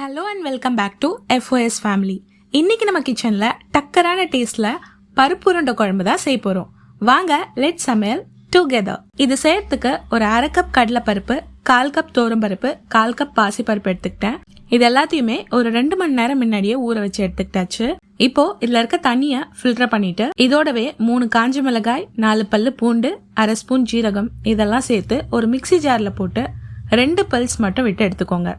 Hello and welcome back to FOS family. இன்னைக்கு நம்ம கிச்சன்ல டக்கரான டேஸ்ட்ல பருப்பு உருண்டை குழம்பு தான் செய்ய போறோம். வாங்க லெட் சமையல் டுகெதர். இது செய்யறதுக்கு ஒரு 1/2 கப் கடலைப்பருப்பு, 1/4 கப் பருப்பு, 1/4 கப் பாசிப்பருப்பு எடுத்துக்கிட்டேன். இது எல்லாத்தையுமே ஒரு 2 மணி நேரம் முன்னாடியே ஊற வச்சு எடுத்துக்கிட்டாச்சு. இப்போ இதுல இருக்க தண்ணிய ஃபில்டர் பண்ணிட்டு இதோடவே 3 காஞ்ச மிளகாய், 4 பல்லு பூண்டு, 1/2 ஸ்பூன் ஜீரகம் இதெல்லாம் சேர்த்து ஒரு மிக்ஸி ஜார்ல போட்டு 2 பல்ஸ் மட்டும் விட்டு எடுத்துக்கோங்க.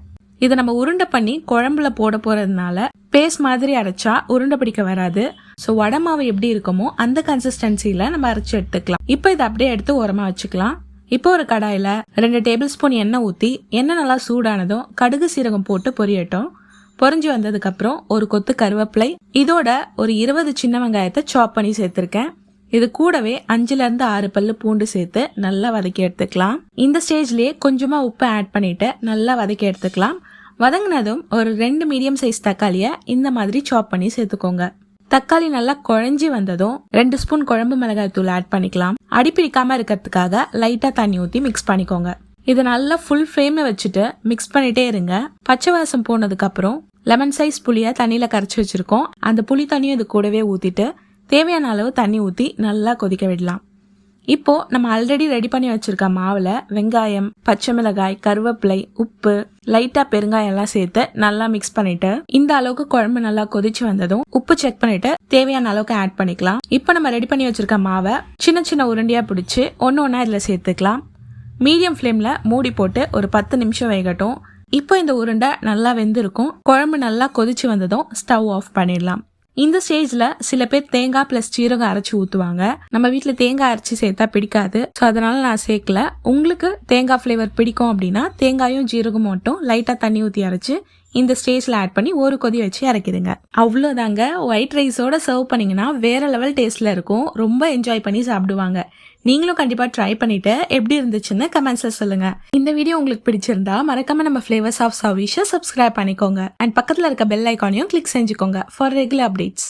இதை நம்ம உருண்டை பண்ணி குழம்புல போட போறதுனால பேஸ்ட் மாதிரி அரைச்சா உருண்டை பிடிக்க வராது. ஸோ வடை மாவு எப்படி இருக்குமோ அந்த கன்சிஸ்டன்சில நம்ம அரைச்சு எடுத்துக்கலாம். இப்போ இதை அப்படியே எடுத்து ஓரமா வச்சுக்கலாம். இப்போ ஒரு கடாயில 2 டேபிள் ஸ்பூன் எண்ணெய் ஊத்தி எண்ணெய் நல்லா சூடானதும் கடுகு சீரகம் போட்டு பொரியட்டும். பொரிஞ்சு வந்ததுக்கு அப்புறம் ஒரு கொத்து கருவேப்பிலை, இதோட ஒரு 20 சின்ன வெங்காயத்தை சாப் பண்ணி சேர்த்திருக்கேன். இது கூடவே 5ல இருந்து 6 பல்லு பூண்டு சேர்த்து நல்லா வதக்கி எடுத்துக்கலாம். இந்த ஸ்டேஜ்லயே கொஞ்சமா உப்பு ஆட் பண்ணிட்டு நல்லா வதக்கி எடுத்துக்கலாம். வதங்கினதும் ஒரு 2 மீடியம் சைஸ் தக்காளிய இந்த மாதிரி சாப் பண்ணி சேர்த்துக்கோங்க. தக்காளி நல்லா குழஞ்சி வந்ததும் 2 ஸ்பூன் குழம்பு மிளகாய் தூள் ஆட் பண்ணிக்கலாம். அடிப்பிடிக்காம இருக்கிறதுக்காக லைட்டா தண்ணி ஊத்தி மிக்ஸ் பண்ணிக்கோங்க. இது நல்லா ஃபுல் ஃப்ளேம்ல வச்சுட்டு மிக்ஸ் பண்ணிட்டே இருங்க. பச்சை வாசம் போனதுக்கு அப்புறம் லெமன் சைஸ் புளிய தண்ணியில கரைச்சி வச்சிருக்கோம். அந்த புளி தண்ணியும் இது கூடவே ஊத்திட்டு தேவையான அளவு தண்ணி ஊத்தி நல்லா கொதிக்க விடலாம். இப்போ நம்ம ஆல்ரெடி ரெடி பண்ணி வச்சிருக்க மாவுல வெங்காயம், பச்சை மிளகாய், கருவேப்பிலை, உப்பு, லைட்டா பெருங்காயம் எல்லாம் சேர்த்து நல்லா மிக்ஸ் பண்ணிட்டு இந்த அளவுக்கு குழம்பு நல்லா கொதிச்சு வந்ததும் உப்பு செக் பண்ணிட்டு தேவையான அளவுக்கு ஆட் பண்ணிக்கலாம். இப்போ நம்ம ரெடி பண்ணி வச்சிருக்க மாவை சின்ன சின்ன உருண்டையா பிடிச்சு ஒன்னா இதுல சேர்த்துக்கலாம். மீடியம் ஃப்ளேம்ல மூடி போட்டு ஒரு 10 நிமிஷம் வேகட்டும். இப்போ இந்த உருண்டை நல்லா வெந்திருக்கும். குழம்பு நல்லா கொதிச்சு வந்ததும் ஸ்டவ் ஆஃப் பண்ணிடலாம். இந்த ஸ்டேஜ்ல சில பேர் தேங்காய் பிளஸ் சீரகம் அரைச்சி ஊத்துவாங்க. நம்ம வீட்டுல தேங்காய் அரைச்சி சேர்த்தா பிடிக்காது. ஸோ அதனால நான் சேர்க்கல. உங்களுக்கு தேங்காய் ஃபிளேவர் பிடிக்கும் அப்படின்னா தேங்காயும் ஜீரகம் மட்டும் லைட்டா தண்ணி ஊத்தி அரைச்சு இந்த ஸ்டேஜ்ல ஆட் பண்ணி ஒரு கொதி வச்சு இறக்கிடுங்க. அவ்வளோதாங்க. ஒயிட் ரைஸோட சர்வ் பண்ணீங்கன்னா வேற லெவல் டேஸ்ட்ல இருக்கும். ரொம்ப என்ஜாய் பண்ணி சாப்பிடுவாங்க. நீங்களும் கண்டிப்பா ட்ரை பண்ணிட்டு எப்படி இருந்துச்சுன்னு கமெண்ட்ஸ்ல சொல்லுங்க. இந்த வீடியோ உங்களுக்கு பிடிச்சிருந்தா மறக்காம நம்ம ஃபிளேவர்ஸ் ஆஃப் சர்வீஸை சப்ஸ்கிரைப் பண்ணிக்கோங்க. அண்ட் பக்கத்துல இருக்க பெல் ஐக்கானையும் கிளிக் செஞ்சுக்கோங்க ஃபார் ரெகுலர் அப்டேட்ஸ்.